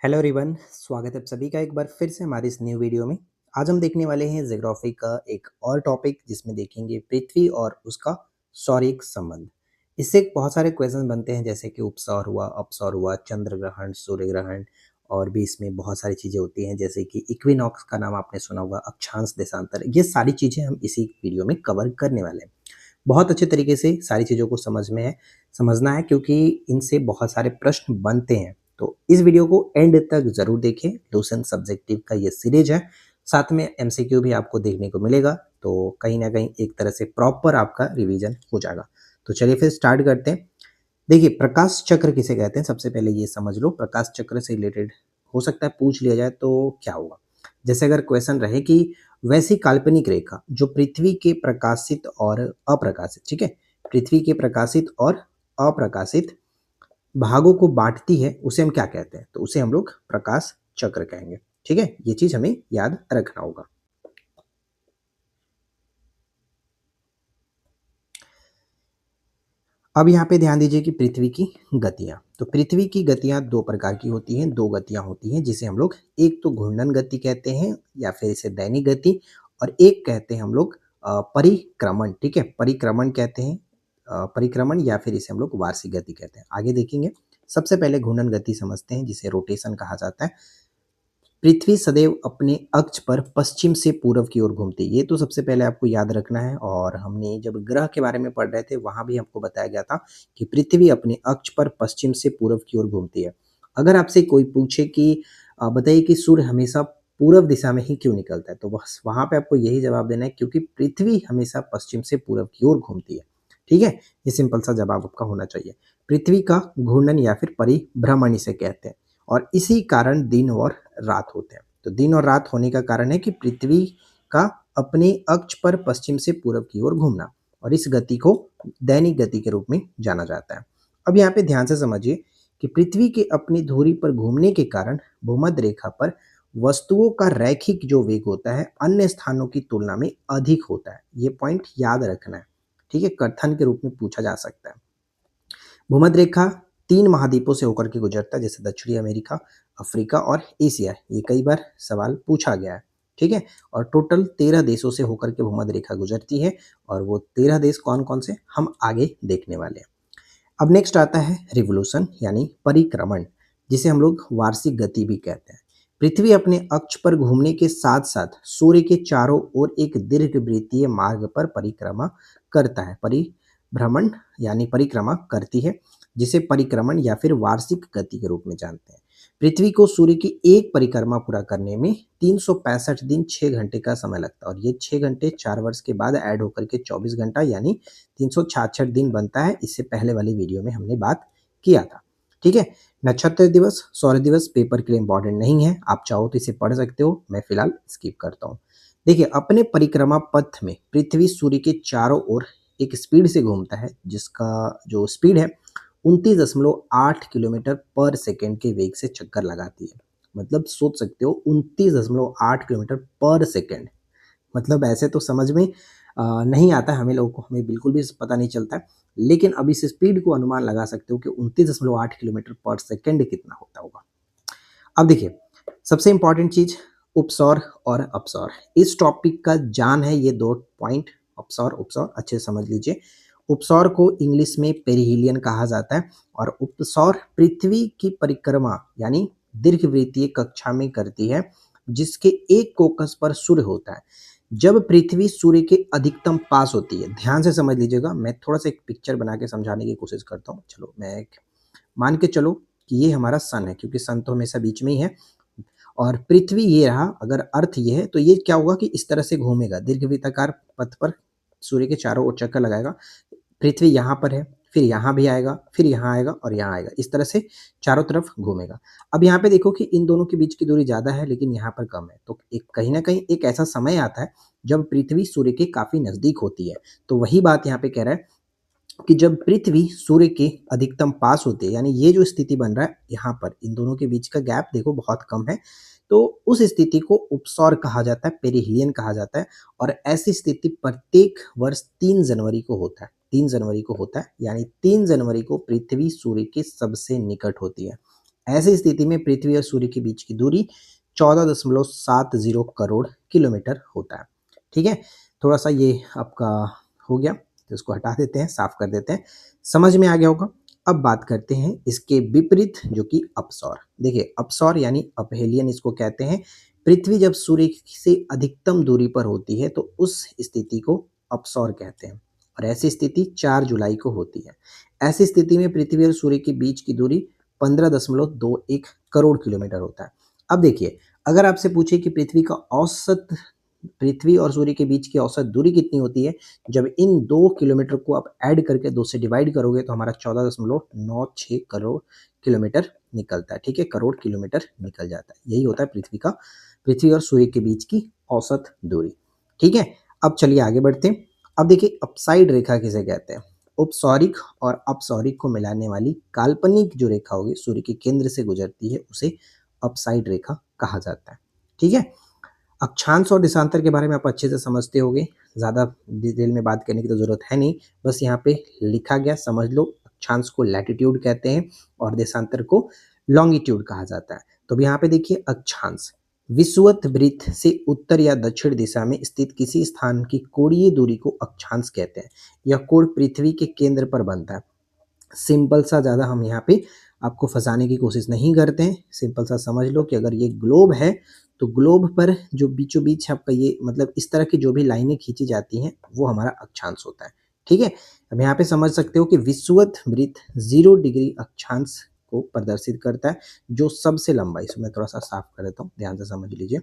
Hello everyone, स्वागत है आप सभी का एक बार फिर से हमारी इस न्यू वीडियो में। आज हम देखने वाले हैं ज्योग्राफी का एक और टॉपिक जिसमें देखेंगे पृथ्वी और उसका सौरिक संबंध। इससे बहुत सारे क्वेश्चन बनते हैं जैसे कि उपसौर हुआ, अपसौर हुआ, चंद्र ग्रहण, सूर्य ग्रहण और भी इसमें बहुत सारी चीज़ें होती हैं जैसे कि इक्विनॉक्स का नाम आपने सुना होगा, अक्षांश देशांतर। ये सारी चीज़ें हम इसी वीडियो में कवर करने वाले हैं। बहुत अच्छे तरीके से सारी चीज़ों को समझना है क्योंकि इनसे बहुत सारे प्रश्न बनते हैं। तो इस वीडियो को एंड तक ज़रूर देखें। लूसेंट सब्जेक्टिव का ये सीरीज है, साथ में एमसीक्यू भी आपको देखने को मिलेगा, तो कहीं ना कहीं एक तरह से प्रॉपर आपका रिवीजन हो जाएगा। तो चलिए फिर स्टार्ट करते हैं। देखिए, प्रकाश चक्र किसे कहते हैं, सबसे पहले ये समझ लो। प्रकाश चक्र से रिलेटेड हो सकता है पूछ लिया जाए तो क्या होगा। जैसे अगर क्वेश्चन रहे कि वैसी काल्पनिक रेखा जो पृथ्वी के प्रकाशित और अप्रकाशित, ठीक है, पृथ्वी के प्रकाशित और अप्रकाशित भागों को बांटती है, उसे हम क्या कहते हैं? तो उसे हम लोग प्रकाश चक्र कहेंगे। ठीक है, ये चीज हमें याद रखना होगा। अब यहाँ पे ध्यान दीजिए कि पृथ्वी की गतियां, तो पृथ्वी की गतियां दो प्रकार की होती हैं, दो गतियां होती हैं जिसे हम लोग एक तो घूर्णन गति कहते हैं या फिर इसे दैनिक गति, और एक कहते हैं हम लोग परिक्रमण। ठीक है, परिक्रमण कहते हैं, परिक्रमण, या फिर इसे हम लोग वार्षिक गति कहते हैं। आगे देखेंगे। सबसे पहले घूर्णन गति समझते हैं जिसे रोटेशन कहा जाता है। पृथ्वी सदैव अपने अक्ष पर पश्चिम से पूर्व की ओर घूमती है, ये तो सबसे पहले आपको याद रखना है। और हमने जब ग्रह के बारे में पढ़ रहे थे वहां भी हमको बताया गया था कि पृथ्वी अपने अक्ष पर पश्चिम से पूर्व की ओर घूमती है। अगर आपसे कोई पूछे कि बताइए कि सूर्य हमेशा पूर्व दिशा में ही क्यों निकलता है, तो बस वहां पे आपको यही जवाब देना है, क्योंकि पृथ्वी हमेशा पश्चिम से पूर्व की ओर घूमती है। ठीक है, ये सिंपल सा जवाब आपका होना चाहिए। पृथ्वी का घूर्णन या फिर परिभ्रमण इसे कहते हैं, और इसी कारण दिन और रात होते हैं। तो दिन और रात होने का कारण है कि पृथ्वी का अपने अक्ष पर पश्चिम से पूर्व की ओर घूमना, और इस गति को दैनिक गति के रूप में जाना जाता है। अब यहाँ पे ध्यान से समझिए कि पृथ्वी के अपनी धुरी पर घूमने के कारण भूमध्य रेखा पर वस्तुओं का रैखिक जो वेग होता है अन्य स्थानों की तुलना में अधिक होता है। ये पॉइंट याद रखना है। ठीक है, कथन के रूप में पूछा जा सकता है। भूमध्य रेखा तीन महाद्वीपों से होकर के गुजरता है, जैसे दक्षिणी अमेरिका, अफ्रीका और एशिया। ये कई बार सवाल पूछा गया है। ठीक है, और टोटल 13 देशों से होकर के भूमध्य रेखा गुजरती है, और वो 13 देश कौन कौन से हम आगे देखने वाले हैं। अब नेक्स्ट आता है रिवोल्यूशन यानी परिक्रमण, जिसे हम लोग वार्षिक गति भी कहते हैं। पृथ्वी अपने अक्ष पर घूमने के साथ साथ सूर्य के चारों ओर एक दीर्घवृत्तीय मार्ग पर परिक्रमा करता है, परिभ्रमण यानी परिक्रमा करती है, जिसे परिक्रमण या फिर वार्षिक गति के रूप में जानते हैं। पृथ्वी को सूर्य की एक परिक्रमा पूरा करने में 365 दिन 6 घंटे का समय लगता है, और ये 6 घंटे 4 वर्ष के बाद ऐड होकर के 24 घंटा यानी 366 दिन बनता है। इससे पहले वाली वीडियो में हमने बात किया था। ठीक है, नक्षत्र दिवस, सौर दिवस पेपर के लिए इंपॉर्टेंट नहीं है, आप चाहो तो इसे पढ़ सकते हो, मैं फिलहाल स्किप करता हूँ। देखिए, अपने परिक्रमा पथ में पृथ्वी सूर्य के चारों ओर एक स्पीड से घूमता है, जिसका जो स्पीड है 29.8 किलोमीटर पर सेकेंड के वेग से चक्कर लगाती है। मतलब सोच सकते हो, 29.8 किलोमीटर पर सेकेंड। मतलब ऐसे तो समझ में नहीं आता है हमें लोगों को, हमें बिल्कुल भी पता नहीं चलता है, लेकिन अब इस स्पीड को अनुमान लगा सकते हो कि 29.8 किलोमीटर पर सेकेंड कितना होता होगा। अब देखिए, सबसे इंपॉर्टेंट चीज उपसौर और अपसौर, इस टॉपिक का जान है ये दो पॉइंट। अपसौर उपसौर अच्छे से समझ लीजिए। उपसौर को इंग्लिश में पेरिहिलियन कहा जाता है, और उपसौर पृथ्वी की परिक्रमा यानी दीर्घवृत्तीय कक्षा में करती है, जिसके एक फोकस पर सूर्य होता है। जब पृथ्वी सूर्य के अधिकतम पास होती है, ध्यान से समझ लीजिएगा, मैं थोड़ा सा एक पिक्चर बना के समझाने की कोशिश करता हूँ। चलो, मैं एक मान के चलो कि ये हमारा सन है, क्योंकि सन तो हमेशा बीच में ही है, और पृथ्वी ये रहा। अगर अर्थ ये है तो ये क्या होगा कि इस तरह से घूमेगा दीर्घवृत्ताकार पथ पर, सूर्य के चारों ओर चक्कर लगाएगा। पृथ्वी यहाँ पर है, फिर यहाँ भी आएगा, फिर यहाँ आएगा और यहाँ आएगा, इस तरह से चारों तरफ घूमेगा। अब यहाँ पे देखो कि इन दोनों के बीच की दूरी ज्यादा है लेकिन यहाँ पर कम है, तो एक कहीं ना कहीं एक ऐसा समय आता है जब पृथ्वी सूर्य के काफी नजदीक होती है। तो वही बात यहाँ पे कह रहा है कि जब पृथ्वी सूर्य के अधिकतम पास होते हैं, यानी ये जो स्थिति बन रहा है यहाँ पर, इन दोनों के बीच का गैप देखो बहुत कम है, तो उस स्थिति को उपसौर कहा जाता है, पेरिहिलियन कहा जाता है। और ऐसी स्थिति प्रत्येक वर्ष 3 जनवरी को होता है। 3 जनवरी को होता है, यानी 3 जनवरी को पृथ्वी सूर्य के सबसे निकट होती है। ऐसी स्थिति में पृथ्वी और सूर्य के बीच की दूरी 14.70 करोड़ किलोमीटर होता है। ठीक है, थोड़ा सा ये आपका हो गया, तो इसको हटा देते हैं, साफ कर देते हैं, समझ में आ गया होगा। अब बात करते हैं इसके विपरीत जो कि अपसौर। देखिए अपसौर यानी अपहेलियन इसको कहते हैं। पृथ्वी जब सूर्य से अधिकतम दूरी पर होती है तो उस स्थिति को अपसौर कहते हैं, और ऐसी स्थिति 4 जुलाई को होती है। ऐसी स्थिति में पृथ्वी और सूर्य के बीच की दूरी 15.21 करोड़ किलोमीटर होता है। अब देखिए, अगर आपसे पूछे कि पृथ्वी और सूर्य के बीच की औसत दूरी कितनी होती है, जब इन 2 किलोमीटर को आप ऐड करके 2 से डिवाइड करोगे तो हमारा 14.96 करोड़ किलोमीटर निकलता है। ठीक है, करोड़ किलोमीटर निकल जाता है। यही होता है पृथ्वी और सूर्य के बीच की औसत दूरी। ठीक है, अब चलिए आगे बढ़ते हैं। अब देखिए अपसाइड रेखा किसे कहते हैं। उपसौरिक और अपसौरिक को मिलाने वाली काल्पनिक जो रेखा होगी सूर्य के केंद्र से गुजरती है, उसे अपसाइड रेखा कहा जाता है। ठीक है, अक्षांश और देशांतर के बारे में आप अच्छे से समझते होंगे, ज़्यादा डिटेल में बात करने की तो ज़रूरत है नहीं, बस यहाँ पे लिखा गया समझ लो। अक्षांश को लैटिट्यूड कहते हैं और देशांतर को लॉन्गिट्यूड कहा जाता है। तो अब यहाँ पे देखिए अक्षांश विषुवत वृत्त से उत्तर या दक्षिण दिशा में स्थित किसी स्थान की कोणीय दूरी को अक्षांश कहते हैं। यह कोण पृथ्वी के केंद्र पर बनता है। सिंपल सा, ज़्यादा हम यहाँ पे आपको फंसाने की कोशिश नहीं करते हैं। सिंपल सा समझ लो कि अगर ये ग्लोब है तो ग्लोब पर जो बीचों बीच आपका ये मतलब इस तरह की जो भी लाइनें खींची जाती हैं वो हमारा अक्षांश होता है। ठीक है, अब यहाँ पे समझ सकते हो कि विषुवत वृत्त 0 डिग्री अक्षांश को प्रदर्शित करता है। जो सबसे लंबा, इसमें मैं थोड़ा सा साफ कर देता हूँ, ध्यान से समझ लीजिए।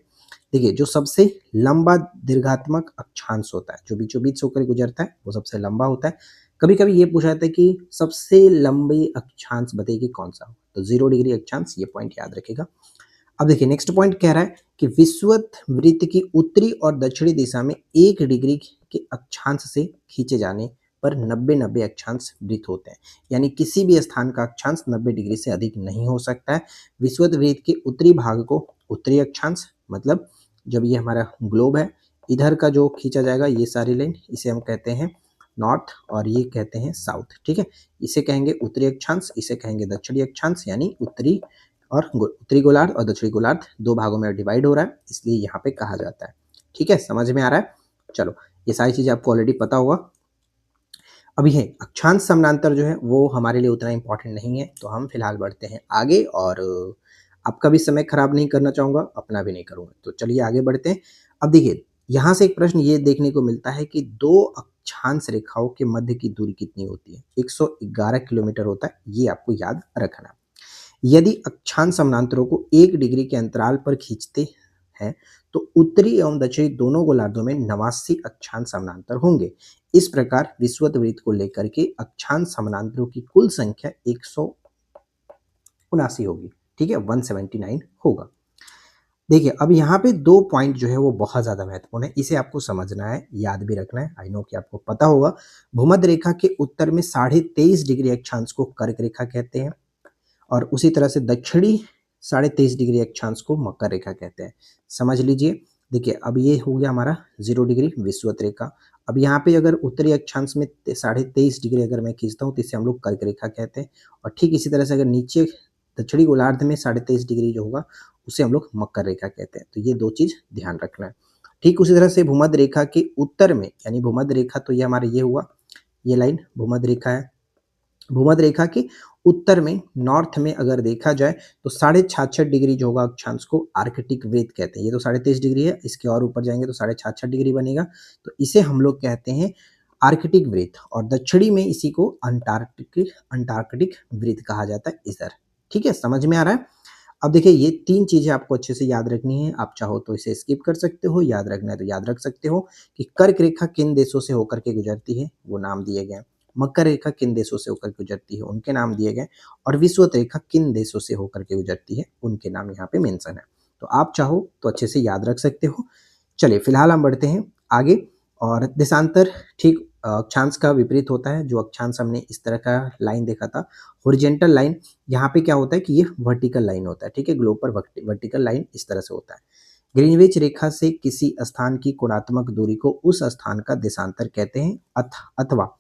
देखिए जो सबसे लंबा दीर्घात्मक अक्षांश होता है, जो बीचों बीच से होकर गुजरता है, वो सबसे लंबा होता है। कभी कभी ये पूछा जाता है कि सबसे लंबी अक्षांश बताइए कौन सा, तो 0 डिग्री अक्षांश, ये पॉइंट याद रखेगा। अब देखिए नेक्स्ट पॉइंट कह रहा है कि विषुवत वृत्त की उत्तरी और दक्षिणी दिशा में 1 डिग्री के अक्षांश से खींचे जाने पर 90-90 अक्षांश वृत्त होते हैं। यानी किसी भी स्थान का अक्षांश 90 डिग्री से अधिक नहीं हो सकता है। विषुवत वृत्त के उत्तरी भाग को उत्तरी अक्षांश, मतलब जब ये हमारा ग्लोब है, इधर का जो खींचा जाएगा ये सारी लाइन, इसे हम कहते हैं नॉर्थ और ये कहते हैं साउथ। ठीक है, इसे कहेंगे उत्तरी अक्षांश, इसे कहेंगे दक्षिणी अक्षांश, यानी उत्तरी गोलार्ध और दक्षिणी गोलार्ध 2 भागों में डिवाइड हो रहा है, इसलिए यहाँ पे कहा जाता है। ठीक है, समझ में आ रहा है। चलो ये सारी चीजें आपको ऑलरेडी पता होगा। अभी है अक्षांश समानांतर जो है वो हमारे लिए उतना इंपॉर्टेंट नहीं है, तो हम फिलहाल बढ़ते हैं आगे, और आपका भी समय खराब नहीं करना चाहूंगा, अपना भी नहीं करूंगा। तो चलिए आगे बढ़ते हैं। अब देखिए यहाँ से एक प्रश्न ये देखने को मिलता है कि 2 अक्षांश रेखाओं के मध्य की दूरी कितनी होती है। 111 किलोमीटर होता है, ये आपको याद रखना। यदि अक्षांश समानांतरों को 1 डिग्री के अंतराल पर खींचते हैं तो उत्तरी एवं दक्षिणी दोनों गोलार्धों में 89 अक्षांश समानांतर होंगे। इस प्रकार विषुवत वृत्त को लेकर के अक्षांश समानांतरों की कुल संख्या 179 होगी। ठीक है, 179 होगा। देखिए अब यहाँ पे 2 पॉइंट जो है वो बहुत ज़्यादा महत्वपूर्ण है, इसे आपको समझना है, याद भी रखना है। आई नो कि आपको पता होगा। भूमध्य रेखा के उत्तर में 23.5 डिग्री अक्षांश को कर्क रेखा कहते हैं, और उसी तरह से दक्षिणी 23.5 डिग्री अक्षांश को मकर रेखा कहते हैं। समझ लीजिए। देखिए अब ये हो गया हमारा 0 डिग्री विषुवत रेखा। अब यहाँ पे अगर उत्तरी अक्षांश में 23.5 डिग्री अगर मैं खींचता हूँ तो इसे हम लोग कर्क रेखा कहते हैं, और ठीक इसी तरह से अगर नीचे दक्षिणी गोलार्ध में 23.5 डिग्री जो होगा उसे हम लोग मकर रेखा कहते हैं। तो ये 2 चीज ध्यान रखना है। ठीक उसी तरह से भूमध्य रेखा के उत्तर में, यानी भूमध्य रेखा तो ये हमारा ये हुआ, ये लाइन भूमध्य रेखा है। भूमध्य रेखा के उत्तर में नॉर्थ में अगर देखा जाए तो 66.5 डिग्री जो होगा अक्षांश को आर्कटिक वृत्त कहते हैं। ये तो 23.5 डिग्री है, इसके और ऊपर जाएंगे तो 66.5 डिग्री बनेगा, तो इसे हम लोग कहते हैं आर्कटिक वृत्त, और दक्षिणी में इसी को अंटार्कटिक वृत्त कहा जाता है इधर। ठीक है, समझ में आ रहा है। अब देखिए ये 3 चीजें आपको अच्छे से याद रखनी है। आप चाहो तो इसे स्किप कर सकते हो, याद रखना है तो याद रख सकते हो कि कर्क रेखा किन देशों से होकर के गुजरती है, वो नाम दिए गए। मकर रेखा किन देशों से होकर गुजरती है, उनके नाम दिए गए, और विषुवत रेखा किन देशों से होकर के गुजरती है, उनके नाम यहाँ पे मेंशन है। तो आप चाहो तो अच्छे से याद रख सकते हो। चलिए फिलहाल हम बढ़ते हैं आगे। और देशांतर ठीक अक्षांश का विपरीत होता है। जो अक्षांश हमने इस तरह का लाइन देखा था, हॉरिजॉन्टल लाइन, यहाँ पे क्या होता है कि ये वर्टिकल लाइन होता है। ठीक है, ग्लोब पर वर्टिकल लाइन इस तरह से होता है। ग्रीनविच रेखा से किसी स्थान की कोणात्मक दूरी को उस स्थान का देशांतर कहते हैं, अथवा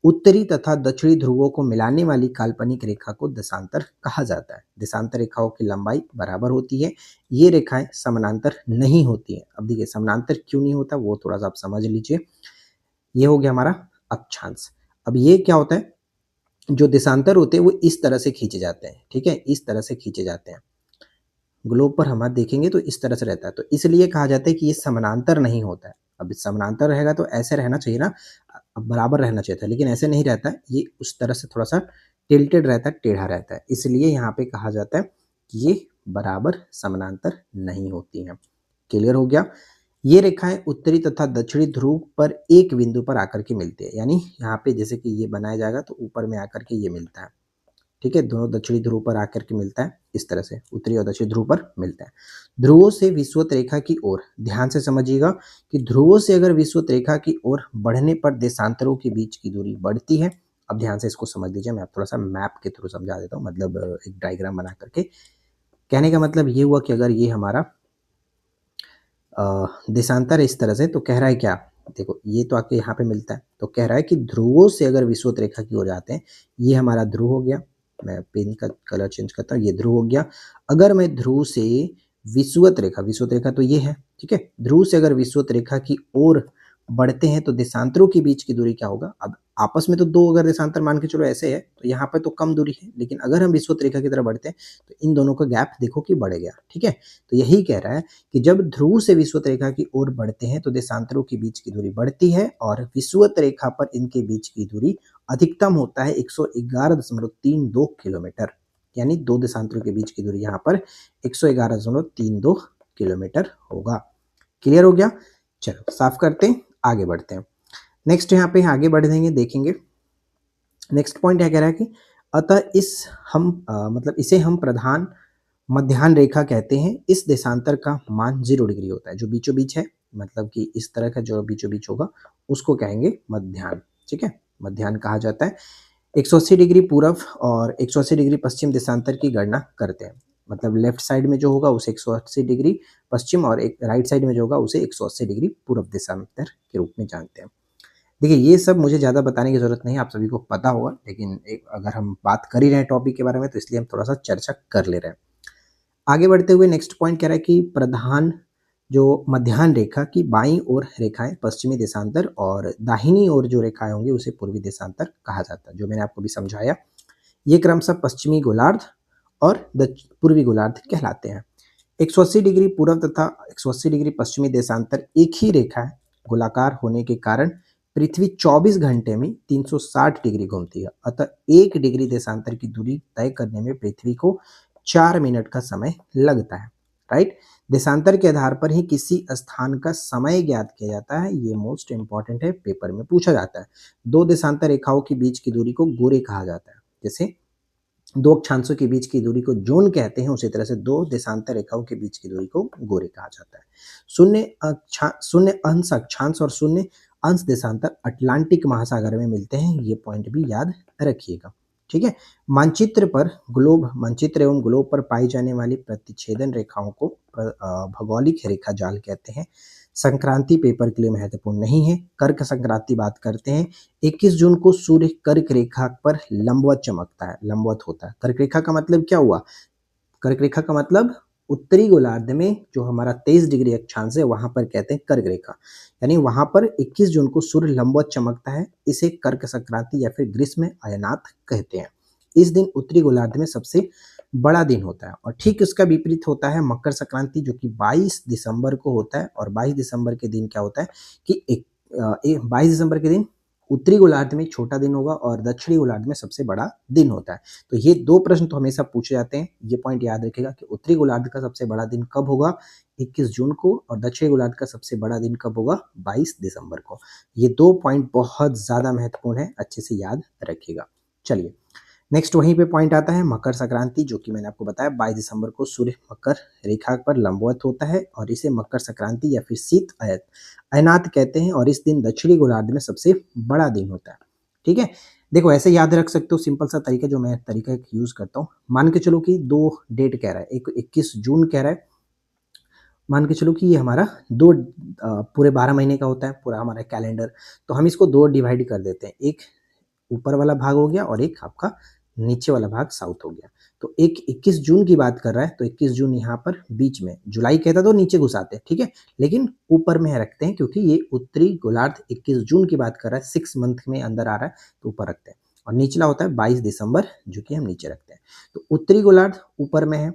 उत्तरी तथा दक्षिणी ध्रुवों को मिलाने वाली काल्पनिक रेखा को देशांतर कहा जाता है। देशांतर रेखाओं की लंबाई बराबर होती है। ये रेखाएं समानांतर नहीं होती हैं। अब देखिए समानांतर क्यों नहीं होता वो थोड़ा सा आप समझ लीजिए। ये हो गया हमारा अक्षांश। अब ये क्या होता है, जो देशांतर होते हैं वो इस तरह से खींचे जाते हैं, ठीक है, इस तरह से खींचे जाते हैं। ग्लोब पर हम देखेंगे तो इस तरह से रहता है, तो इसलिए कहा जाता है कि ये समानांतर नहीं होता है। अब समानांतर रहेगा तो ऐसे रहना चाहिए ना, बराबर रहना चाहिए था, लेकिन ऐसे नहीं रहता है, ये उस तरह से थोड़ा सा टिल्टेड रहता है, टेढ़ा रहता है, इसलिए यहाँ पे कहा जाता है कि ये बराबर समानांतर नहीं होती हैं। क्लियर हो गया। ये रेखाएं उत्तरी तथा दक्षिणी ध्रुव पर एक बिंदु पर आकर के मिलती है, यानी यहाँ पे जैसे कि ये बनाया जाएगा तो ऊपर में आकर के ये मिलता है, ठीक है, दोनों दक्षिणी ध्रुव पर आकर के मिलता है, इस तरह से उत्तरी और दक्षिणी ध्रुव पर मिलता है। ध्रुवों से विषुवत रेखा की ओर, ध्यान से समझिएगा कि ध्रुवों से अगर विषुवत रेखा की ओर बढ़ने पर देशांतरों के बीच की दूरी बढ़ती है। अब ध्यान से इसको समझ लीजिए, मैं थोड़ा सा मैप के थ्रू समझा देता हूँ, मतलब एक डायग्राम बना करके। कहने का मतलब ये हुआ कि अगर ये हमारा देशांतर इस तरह से, तो कह रहा है क्या, देखो ये तो आके यहाँ पे मिलता है, तो कह रहा है कि ध्रुवों से अगर विषुवत रेखा की ओर जाते हैं, ये हमारा ध्रुव हो गया, मैं पेन का कलर चेंज करता हूँ, ये ध्रुव हो गया। अगर मैं ध्रुव से विषुवत रेखा तो ये है, ठीक है, ध्रुव से अगर विषुवत रेखा की ओर बढ़ते हैं तो देशांतरों के बीच की दूरी क्या होगा। अब आपस में तो दो अगर देशांतर मान के चलो ऐसे है तो यहाँ पे तो कम दूरी है, लेकिन अगर हम विषुवत रेखा की तरफ बढ़ते हैं तो इन दोनों का गैप देखो कि बढ़ गया, ठीक है। तो यही कह रहा है कि जब ध्रुव से विषुवत रेखा की ओर बढ़ते हैं तो देशांतरों के बीच की दूरी बढ़ती है, और विषुवत रेखा पर इनके बीच की दूरी अधिकतम होता है 111.32 किलोमीटर, यानी दो देशांतरों के बीच की दूरी यहाँ पर 111.32 किलोमीटर होगा। क्लियर हो गया। चलो साफ करते हैं, आगे बढ़ते हैं। नेक्स्ट यहाँ पे आगे बढ़ देंगे, देखेंगे नेक्स्ट पॉइंट क्या कह रहा है कि अतः मतलब इसे हम प्रधान मध्याह्न रेखा कहते हैं। इस देशांतर का मान 0 डिग्री होता है, जो बीचों बीच है, मतलब कि इस तरह का जो बीचों बीच होगा उसको कहेंगे मध्याह्न, ठीक है, मध्याह्न कहा जाता है। 180 डिग्री पूर्व और 180 डिग्री पश्चिम देशांतर की गणना करते हैं, मतलब लेफ्ट साइड में जो होगा उसे 180 डिग्री पश्चिम, और एक राइट साइड में जो होगा उसे 180 डिग्री पूर्व देशांतर के रूप में जानते हैं। देखिए ये सब मुझे ज़्यादा बताने की ज़रूरत नहीं है, आप सभी को पता होगा, लेकिन एक अगर हम बात कर ही रहे हैं टॉपिक के बारे में तो इसलिए हम थोड़ा सा चर्चा कर ले रहे हैं। आगे बढ़ते हुए नेक्स्ट पॉइंट कह रहा है कि प्रधान जो मध्याह्न रेखा की बाईं ओर रेखाएं पश्चिमी देशांतर, और दाहिनी ओर जो रेखाएं होंगी उसे पूर्वी देशांतर कहा जाता है, जो मैंने आपको भी समझाया। ये क्रमशः पश्चिमी गोलार्ध और पूर्वी गोलार्ध कहलाते हैं। 180 डिग्री पूर्व तथा 180 डिग्री पश्चिमी देशांतर एक ही रेखा है, गोलाकार होने के कारण पृथ्वी 24 घंटे में 360 डिग्री घूमती है, अतः 1 डिग्री देशांतर की दूरी तय करने में पृथ्वी को 4 मिनट का समय लगता है, राइट। देशांतर के आधार पर ही किसी स्थान का समय ज्ञात किया जाता है, ये मोस्ट इंपॉर्टेंट है, पेपर में पूछा जाता है। दो देशांतर रेखाओं के बीच की दूरी को गोरे कहा जाता है, जैसे दो अक्षांशों के बीच की दूरी को जोन कहते हैं, उसी तरह से दो देशांतर रेखाओं के बीच की दूरी को गोरे कहा जाता है। शून्य अंश अक्षांश और शून्य अंश देशांतर अटलांटिक महासागर में मिलते हैं, ये पॉइंट भी याद रखिएगा, ठीक है। मानचित्र एवं ग्लोब पर पाई जाने वाली प्रतिच्छेदन रेखाओं को भौगोलिक रेखा जाल कहते हैं। संक्रांति पेपर के लिए महत्वपूर्ण नहीं है। कर्क संक्रांति बात करते हैं। 21 जून को सूर्य कर्क रेखा पर लंबवत चमकता है, लंबवत होता है। कर्क रेखा का मतलब क्या हुआ, कर्क रेखा का मतलब उत्तरी गोलार्ध में जो हमारा 23 डिग्री अक्षांश है वहां पर कहते हैं कर्क रेखा, यानी वहां पर 21 जून को सूर्य लंबवत चमकता है, इसे कर्क संक्रांति या फिर ग्रीष्म अयनात कहते हैं। इस दिन उत्तरी गोलार्ध में सबसे बड़ा दिन होता है, और ठीक उसका विपरीत होता है मकर संक्रांति, जो कि 22 दिसंबर को होता है। और 22 दिसंबर के दिन क्या होता है कि 22 दिसंबर के दिन उत्तरी गोलार्ध में छोटा दिन होगा और दक्षिणी गोलार्ध में सबसे बड़ा दिन होता है। तो ये दो प्रश्न तो हमेशा पूछे जाते हैं, ये पॉइंट याद रखिएगा कि उत्तरी गोलार्ध का सबसे बड़ा दिन कब होगा, 21 जून को, और दक्षिणी गोलार्ध का सबसे बड़ा दिन कब होगा, 22 दिसंबर को। ये दो पॉइंट बहुत ज़्यादा महत्वपूर्ण है, अच्छे से याद रखिएगा। चलिए नेक्स्ट वहीं पे पॉइंट आता है मकर संक्रांति, जो कि मैंने आपको बताया 22 दिसंबर को सूर्य मकर रेखा पर लंबवत होता है, और इसे मकर संक्रांति या फिर शीत अयनात कहते हैं, और इस दिन दक्षिणी गोलार्ध में सबसे बड़ा दिन होता है, ठीक है। देखो ऐसे याद रख सकते हो, सिंपल सा तरीका जो मैं तरीका यूज करता हूँ। मान के चलो कि दो डेट कह रहा है, एक 21 जून कह रहा है, मान के चलो कि ये हमारा दो पूरे 12 महीने का होता है पूरा हमारा कैलेंडर, तो हम इसको दो डिवाइड कर देते हैं। एक ऊपर वाला भाग हो गया और एक आपका नीचे वाला भाग साउथ हो गया। तो एक 21 जून की बात कर रहा है, तो 21 जून यहाँ पर बीच में, जुलाई कहता तो नीचे घुसाते, ठीक है, लेकिन ऊपर में रखते हैं क्योंकि ये उत्तरी गोलार्ध 21 जून की बात कर रहा है, 6 मंथ में अंदर आ रहा है, तो ऊपर रखते हैं। और निचला होता है 22 दिसंबर, जो कि हम नीचे रखते हैं। तो उत्तरी गोलार्ध ऊपर में है,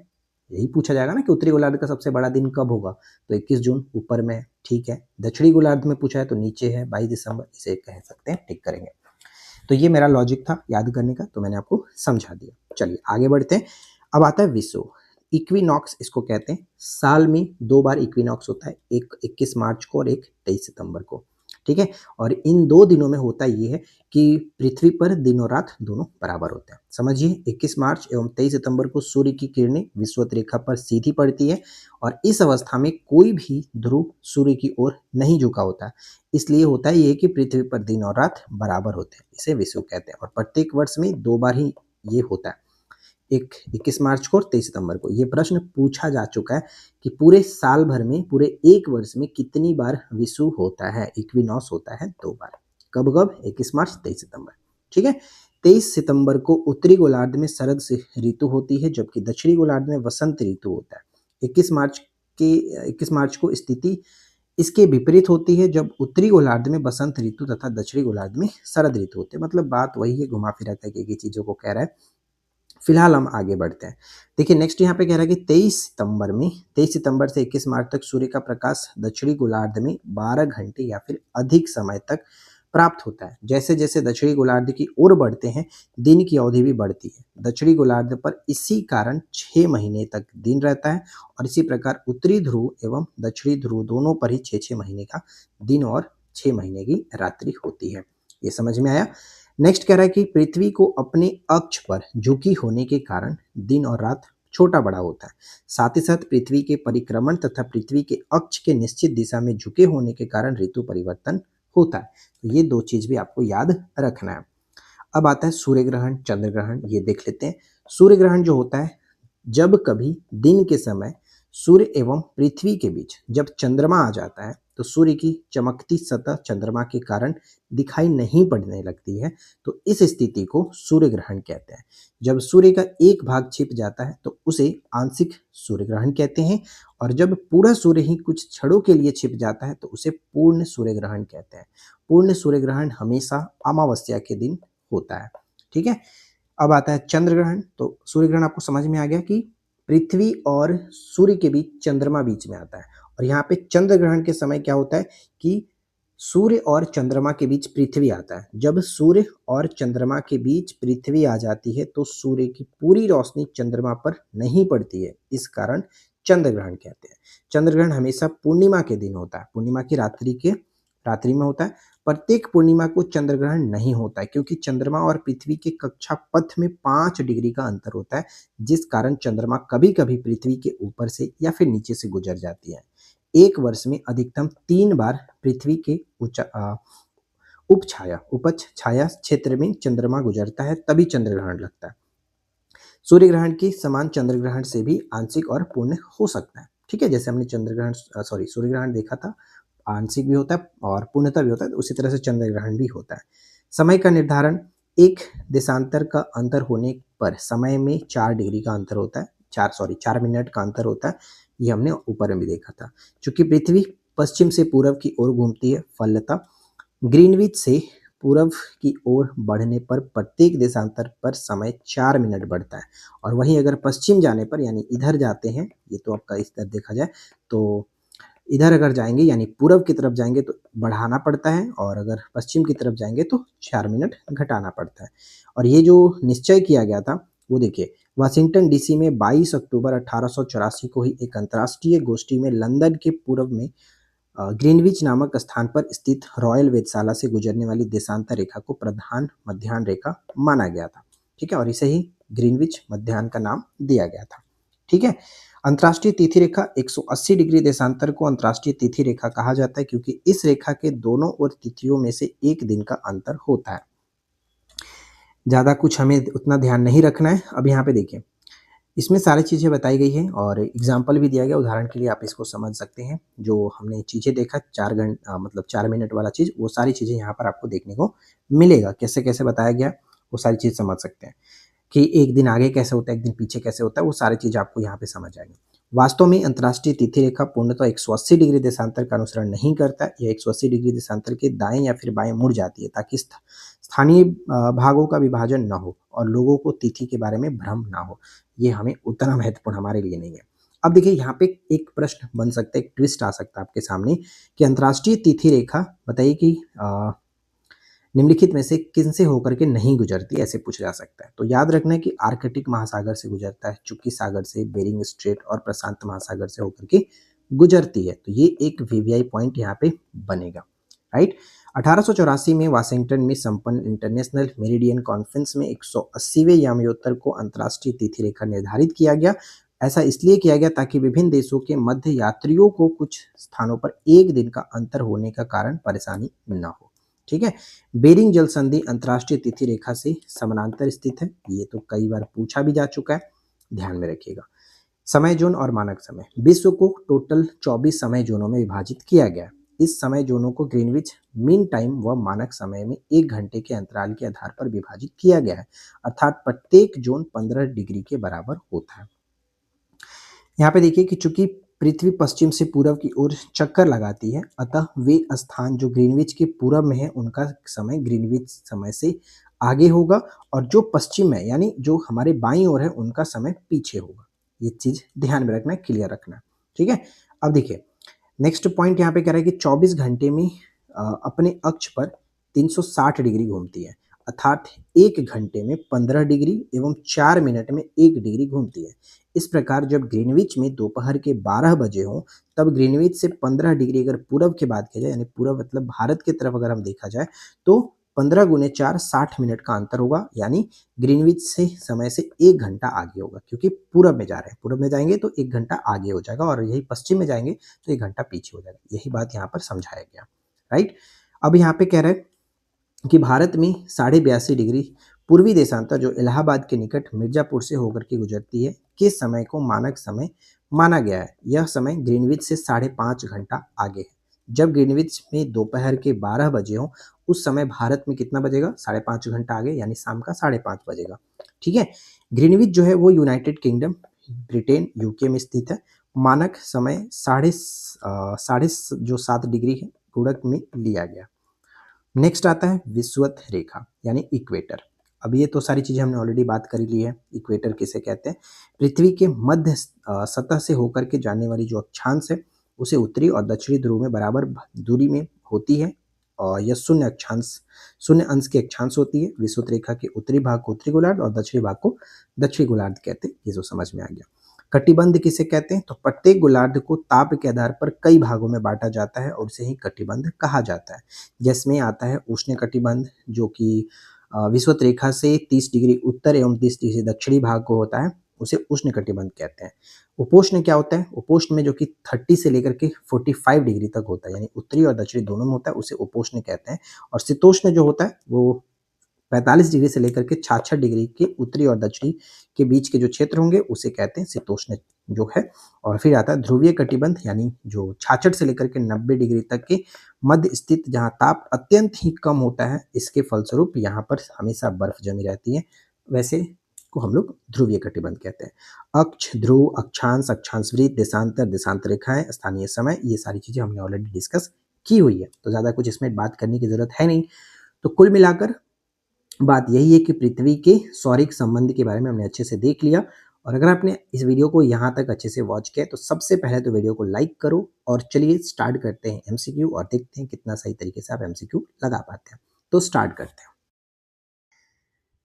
यही पूछा जाएगा ना कि उत्तरी गोलार्ध का सबसे बड़ा दिन कब होगा, तो 21 जून ऊपर में है, ठीक है। दक्षिणी गोलार्ध में पूछा है तो नीचे है 22 दिसंबर, इसे कह सकते हैं, टिक करेंगे। तो ये मेरा लॉजिक था याद करने का, तो मैंने आपको समझा दिया। चलिए आगे बढ़ते हैं। अब आता है विषुव। इक्विनॉक्स इसको कहते हैं। साल में 2 बार इक्विनॉक्स होता है, एक 21 मार्च को और एक 23 सितंबर को, ठीक है। और इन 2 दिनों में होता ये है कि पृथ्वी पर दिन और रात दोनों बराबर होते हैं। समझिए 21 मार्च एवं 23 सितंबर को सूर्य की किरणें विषुवत रेखा पर सीधी पड़ती है और इस अवस्था में कोई भी ध्रुव सूर्य की ओर नहीं झुका होता है। इसलिए होता है ये कि पृथ्वी पर दिन और रात बराबर होते हैं, इसे विषुव कहते हैं। और प्रत्येक वर्ष में 2 बार ही ये होता है, एक 21 मार्च को और 23 सितंबर को। ये प्रश्न पूछा जा चुका है कि पूरे साल भर में, पूरे एक वर्ष में कितनी बार विषुव होता है, इक्विनॉक्स होता है 2 बार। कब कब? 21 मार्च 23 सितंबर, ठीक है। 23 सितंबर को उत्तरी गोलार्ध में शरद ऋतु होती है, जबकि दक्षिणी गोलार्ध में वसंत ऋतु होता है। 21 मार्च को स्थिति इसके विपरीत होती है, जब उत्तरी गोलार्ध में बसंत ऋतु तथा दक्षिणी गोलार्ध में शरद ऋतु होते हैं। मतलब बात वही है, घुमा फिरा करके एक ही चीजों को कह रहा है। फिलहाल हम आगे बढ़ते हैं। देखिए नेक्स्ट यहाँ पे कह रहा है कि 23 सितंबर से 21 मार्च तक सूर्य का प्रकाश दक्षिणी गोलार्ध में 12 घंटे या फिर अधिक समय तक प्राप्त होता है। जैसे जैसे दक्षिणी गोलार्ध की ओर बढ़ते हैं, दिन की अवधि भी बढ़ती है। दक्षिणी गोलार्ध पर इसी कारण 6 महीने तक दिन रहता है और इसी प्रकार उत्तरी ध्रुव एवं दक्षिणी ध्रुव दोनों पर ही 6-6 महीने का दिन और 6 महीने की रात्रि होती है। ये समझ में आया। नेक्स्ट कह रहा है कि पृथ्वी को अपने अक्ष पर झुकी होने के कारण दिन और रात छोटा बड़ा होता है। साथ ही साथ पृथ्वी के परिक्रमण तथा पृथ्वी के अक्ष के निश्चित दिशा में झुके होने के कारण ऋतु परिवर्तन होता है। तो ये 2 चीज भी आपको याद रखना है। अब आता है सूर्य ग्रहण, चंद्र ग्रहण, ये देख लेते हैं। सूर्य ग्रहण जो होता है, जब कभी दिन के समय सूर्य एवं पृथ्वी के बीच जब चंद्रमा आ जाता है तो सूर्य की चमकती सतह चंद्रमा के कारण दिखाई नहीं पड़ने लगती है, तो इस स्थिति को सूर्य ग्रहण कहते हैं। जब सूर्य का एक भाग छिप जाता है तो उसे आंशिक सूर्य ग्रहण कहते हैं, और जब पूरा सूर्य ही कुछ क्षणों के लिए छिप जाता है तो उसे पूर्ण सूर्य ग्रहण कहते हैं। पूर्ण सूर्य ग्रहण हमेशा अमावस्या के दिन होता है, ठीक है। अब आता है चंद्र ग्रहण। तो सूर्य ग्रहण आपको समझ में आ गया कि पृथ्वी और सूर्य के बीच चंद्रमा बीच में आता है, और यहाँ पे चंद्र ग्रहण के समय क्या होता है कि सूर्य और चंद्रमा के बीच पृथ्वी आता है। जब सूर्य और चंद्रमा के बीच पृथ्वी आ जाती है तो सूर्य की पूरी रोशनी चंद्रमा पर नहीं पड़ती है, इस कारण चंद्र ग्रहण कहते हैं। चंद्र ग्रहण हमेशा पूर्णिमा के दिन होता है, पूर्णिमा की रात्रि में होता है। प्रत्येक पूर्णिमा को चंद्र ग्रहण नहीं होता है क्योंकि चंद्रमा और पृथ्वी के कक्षा पथ में 5 डिग्री का अंतर होता है, जिस कारण चंद्रमा कभी कभी पृथ्वी के ऊपर से या फिर नीचे से गुजर जाती है। एक वर्ष में अधिकतम 3 बार पृथ्वी के उपज छाया क्षेत्र में चंद्रमा गुजरता है, तभी चंद्र ग्रहण लगता है। सूर्य ग्रहण के समान चंद्र ग्रहण से भी आंशिक और पूर्ण हो सकता है, ठीक है। जैसे हमने सूर्य ग्रहण देखा था, आंशिक भी होता है और पूर्णतः भी होता है, तो उसी तरह से चंद्र ग्रहण भी होता है। समय का निर्धारण, एक देशांतर का अंतर होने पर समय में 4 डिग्री का अंतर होता है, 4 मिनट का अंतर होता है। ये हमने ऊपर में भी देखा था। चूंकि पृथ्वी पश्चिम से पूर्व की ओर घूमती है, फलतः ग्रीनविच से पूर्व की ओर बढ़ने पर प्रत्येक देशांतर पर समय 4 मिनट बढ़ता है, और वहीं अगर पश्चिम जाने पर यानी इधर जाते हैं, ये तो आपका इस तरह देखा जाए तो इधर अगर जाएंगे यानी पूर्व की तरफ जाएंगे तो बढ़ाना पड़ता है, और अगर पश्चिम की तरफ जाएंगे तो 4 मिनट घटाना पड़ता है। और ये जो निश्चय किया गया था वो देखिए, वाशिंगटन डीसी में 22 अक्टूबर 1884 को ही एक अंतर्राष्ट्रीय गोष्ठी में लंदन के पूर्व में ग्रीनविच नामक स्थान पर स्थित रॉयल वेधशाला से गुजरने वाली देशांतर रेखा को प्रधान मध्याह्न रेखा माना गया था, ठीक है। और इसे ही ग्रीनविच मध्याह्न का नाम दिया गया था, ठीक है। अंतर्राष्ट्रीय तिथि रेखा 180 डिग्री देशांतर को अंतर्राष्ट्रीय तिथि रेखा कहा जाता है क्योंकि इस रेखा के दोनों ओर तिथियों में से एक दिन का अंतर होता है। ज़्यादा कुछ हमें उतना ध्यान नहीं रखना है। अब यहाँ पे देखिए, इसमें सारी चीज़ें बताई गई हैं और एग्ज़ाम्पल भी दिया गया, उदाहरण के लिए आप इसको समझ सकते हैं। जो हमने चीज़ें देखा 4 मिनट वाला चीज़, वो सारी चीज़ें यहाँ पर आपको देखने को मिलेगा। कैसे-कैसे बताया गया, वो सारी चीज़ समझ सकते हैं। कि एक दिन आगे कैसे होता है, एक दिन पीछे कैसे होता है, वो सारी चीज़ आपको यहाँ पे समझ आएगी। वास्तव में अंतर्राष्ट्रीय तिथि रेखा पूर्णतः 180 डिग्री देशांतर का अनुसरण नहीं करता है। यह 180 डिग्री देशांतर के दाएँ या फिर बाएँ मुड़ जाती है ताकि स्थानीय भागों का विभाजन ना हो और लोगों को तिथि के बारे में भ्रम ना हो। ये हमें उतना महत्वपूर्ण हमारे लिए नहीं है। अब देखिए यहाँ पे एक प्रश्न बन सकता है, एक ट्विस्ट आ सकता है आपके सामने कि अंतर्राष्ट्रीय तिथि रेखा बताइए कि निम्नलिखित में से किनसे होकर के नहीं गुजरती, ऐसे पूछा जा सकता है। तो याद रखना है कि आर्कटिक महासागर से गुजरता है, चुकी सागर से, बेरिंग स्ट्रेट और प्रशांत महासागर से होकर के गुजरती है। तो ये एक वीवीआई पॉइंट यहाँ पे बनेगा, राइट। 1884 में वाशिंगटन में संपन्न इंटरनेशनल मेरिडियन कॉन्फ्रेंस में 180वें याम्योत्तर को अंतर्राष्ट्रीय तिथि रेखा निर्धारित किया गया। ऐसा इसलिए किया गया ताकि विभिन्न देशों के मध्य यात्रियों को कुछ स्थानों पर एक दिन का अंतर होने का कारण परेशानी न हो। ठीक है। बेरिंग जल संधि अंतर्राष्ट्रीय तिथि रेखा से समानांतर स्थित है। ये तो कई बार पूछा भी जा चुका है, ध्यान में रखिएगा। समय जोन और मानक समय, विश्व को टोटल 24 समय जोनों में विभाजित किया गया है। इस समय जोनों को ग्रीनविच मीन टाइम व मानक समय में 1 घंटे के अंतराल के आधार पर विभाजित किया गया है, अर्थात प्रत्येक जोन 15 डिग्री के बराबर होता है। यहाँ पे देखिए कि चूंकि पृथ्वी पश्चिम से पूरब की ओर चक्कर लगाती है, अतः वे स्थान जो ग्रीनविच के पूरब में है उनका समय ग्रीनविच समय से आगे होगा और जो पश्चिम में यानी जो हमारे बाईं ओर है उनका समय पीछे होगा। ये चीज ध्यान में रखना है, क्लियर रखना है, ठीक है। अब देखिए नेक्स्ट पॉइंट यहाँ पे कह रहा है कि 24 घंटे में अपने अक्ष पर 360 डिग्री घूमती है, अर्थात 1 घंटे में 15 डिग्री एवं 4 मिनट में 1 डिग्री घूमती है। इस प्रकार जब ग्रीनविच में दोपहर के 12 बजे हो तब ग्रीनविच से 15 डिग्री अगर पूरब की बात की जाए, यानी पूरब मतलब भारत की तरफ अगर हम देखा जाए, तो 15 गुने 4 60 मिनट का अंतर होगा, यानी ग्रीनविच से समय से 1 घंटा आगे होगा, क्योंकि पूरब में जा रहे हैं। पूरब में जाएंगे तो 1 घंटा आगे हो जाएगा और यही पश्चिम में जाएंगे तो 1 घंटा पीछे हो जाएगा। यही बात यहाँ पर समझाया गया, राइट। अब यहाँ पे कह रहे हैं कि भारत में 82.5 डिग्री पूर्वी देशांतर जो इलाहाबाद के निकट मिर्जापुर से होकर के गुजरती है के समय को मानक समय माना गया है। यह समय ग्रीनविच से 5.5 घंटा आगे है। जब ग्रीनविच में दोपहर के 12 बजे हो उस समय भारत में कितना बजेगा, 5.5 घंटा आगे, यानी शाम का 5:30 बजेगा। ठीक है। ग्रीनविच जो है वो यूनाइटेड किंगडम, ब्रिटेन, यूके में स्थित है। मानक समय साढ़े जो 7 डिग्री है पूरब में लिया गया। नेक्स्ट आता है विषुवत रेखा यानी इक्वेटर। अब ये तो सारी चीजें हमने ऑलरेडी बात कर ली है। इक्वेटर किसे कहते हैं? पृथ्वी के मध्य सतह से होकर के जाने वाली जो अक्षांश है उसे उत्तरी और दक्षिणी ध्रुव में बराबर दूरी में होती है और यह शून्य अंश के अक्षांश होती है। विषुवत रेखा के उत्तरी भाग को उत्तरी गोलार्ध और दक्षिणी भाग को दक्षिणी गोलार्ध कहते हैं। ये जो समझ में आ गया। कटिबंध किसे कहते हैं? तो प्रत्येक गोलार्ध को ताप के आधार पर कई भागों में बांटा जाता है और उसे ही कटिबंध कहा जाता है। जिसमें आता है उष्ण कटिबंध जो कि विषुवत रेखा से 30 डिग्री उत्तर एवं 30 डिग्री दक्षिणी भाग को होता है, उसे उष्ण कटिबंध कहते हैं। उपोष्ण क्या होता है? उपोष्ण में जो कि 30 से लेकर के 45 डिग्री तक होता है, यानी उत्तरी और दक्षिणी दोनों में होता है, उसे उपोष्ण कहते हैं। और शीतोष्ण जो होता है वो 45 डिग्री से लेकर के 66 डिग्री के उत्तरी और दक्षिणी के बीच के जो क्षेत्र होंगे उसे कहते हैं शीतोष्ण जो है। और फिर आता है ध्रुवीय कटिबंध, यानी जो 66 से लेकर के 90 डिग्री तक के मध्य स्थित, जहाँ ताप अत्यंत ही कम होता है। इसके फलस्वरूप यहाँ पर हमेशा बर्फ जमी रहती है, वैसे को हम लोग ध्रुवीय कटिबंध कहते हैं। अक्ष, ध्रुव, अक्षांश, अक्षांशवृत्त, देशांतर, देशांतर रेखाएं, स्थानीय समय, ये सारी चीजें हमने ऑलरेडी डिस्कस की हुई है, तो ज्यादा कुछ इसमें बात करने की जरूरत है नहीं। तो कुल मिलाकर बात यही है कि पृथ्वी के सौरिक संबंध के बारे में हमने अच्छे से देख लिया। और अगर आपने इस वीडियो को यहाँ तक अच्छे से वॉच किया तो सबसे पहले तो वीडियो को लाइक करो और चलिए स्टार्ट करते हैं एमसीक्यू और देखते हैं कितना सही तरीके से आप एमसीक्यू लगा पाते हैं। तो स्टार्ट करते हैं।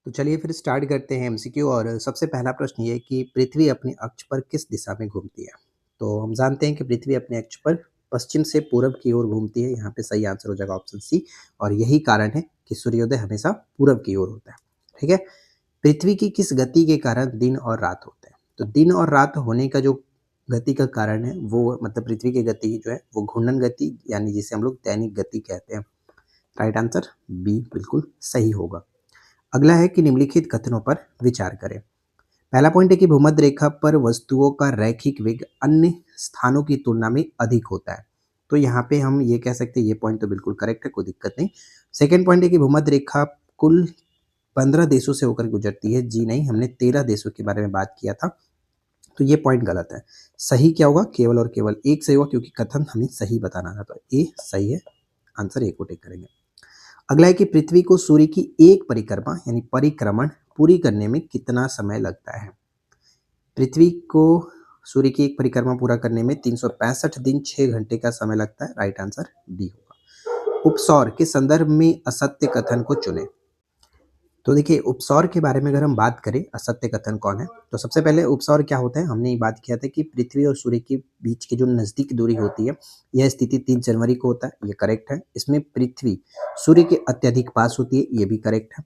तो चलिए फिर स्टार्ट करते हैं एमसीक्यू। और सबसे पहला प्रश्न ये है कि पृथ्वी अपने अक्ष पर किस दिशा में घूमती है? तो हम जानते हैं कि पृथ्वी अपने अक्ष पर पश्चिम से पूरब की ओर घूमती है। यहाँ पे सही आंसर हो जाएगा ऑप्शन सी। और यही कारण है कि सूर्योदय हमेशा पूरब की ओर होता है। ठीक है। पृथ्वी की किस गति के कारण दिन और रात होते हैं? तो दिन और रात होने का जो गति का कारण है वो मतलब पृथ्वी की गति जो है वो घूर्णन गति, यानी जिसे हम लोग दैनिक गति कहते हैं। राइट आंसर बी बिल्कुल सही होगा। अगला है कि निम्नलिखित कथनों पर विचार करें। पहला पॉइंट है कि भूमध्य रेखा पर वस्तुओं का रैखिक वेग अन्य स्थानों की तुलना में अधिक होता है। तो यहाँ पे हम ये कह सकते हैं ये पॉइंट तो बिल्कुल करेक्ट है, कोई दिक्कत नहीं। सेकंड पॉइंट है कि भूमध्य रेखा कुल 15 देशों से होकर गुजरती है। जी नहीं, हमने 13 देशों के बारे में बात किया था, तो ये पॉइंट गलत है। सही क्या होगा? केवल और केवल एक सही होगा, क्योंकि कथन हमें सही बताना था, तो ए सही है। आंसर ए को टिक करेंगे। अगला है कि पृथ्वी को सूर्य की एक परिक्रमा यानी परिक्रमण पूरी करने में कितना समय लगता है? पृथ्वी को सूर्य की एक परिक्रमा पूरा करने में 365 दिन 6 घंटे का समय लगता है। राइट आंसर डी होगा। उपसौर के संदर्भ में असत्य कथन को चुनें। तो देखिए, उपसौर के बारे में अगर हम बात करें, असत्य कथन कौन है, तो सबसे पहले उपसौर क्या होता है, हमने ये बात किया था कि पृथ्वी और सूर्य के बीच की जो नज़दीक दूरी होती है, यह स्थिति 3 जनवरी को होता है, ये करेक्ट है। इसमें पृथ्वी सूर्य के अत्यधिक पास होती है, ये भी करेक्ट है।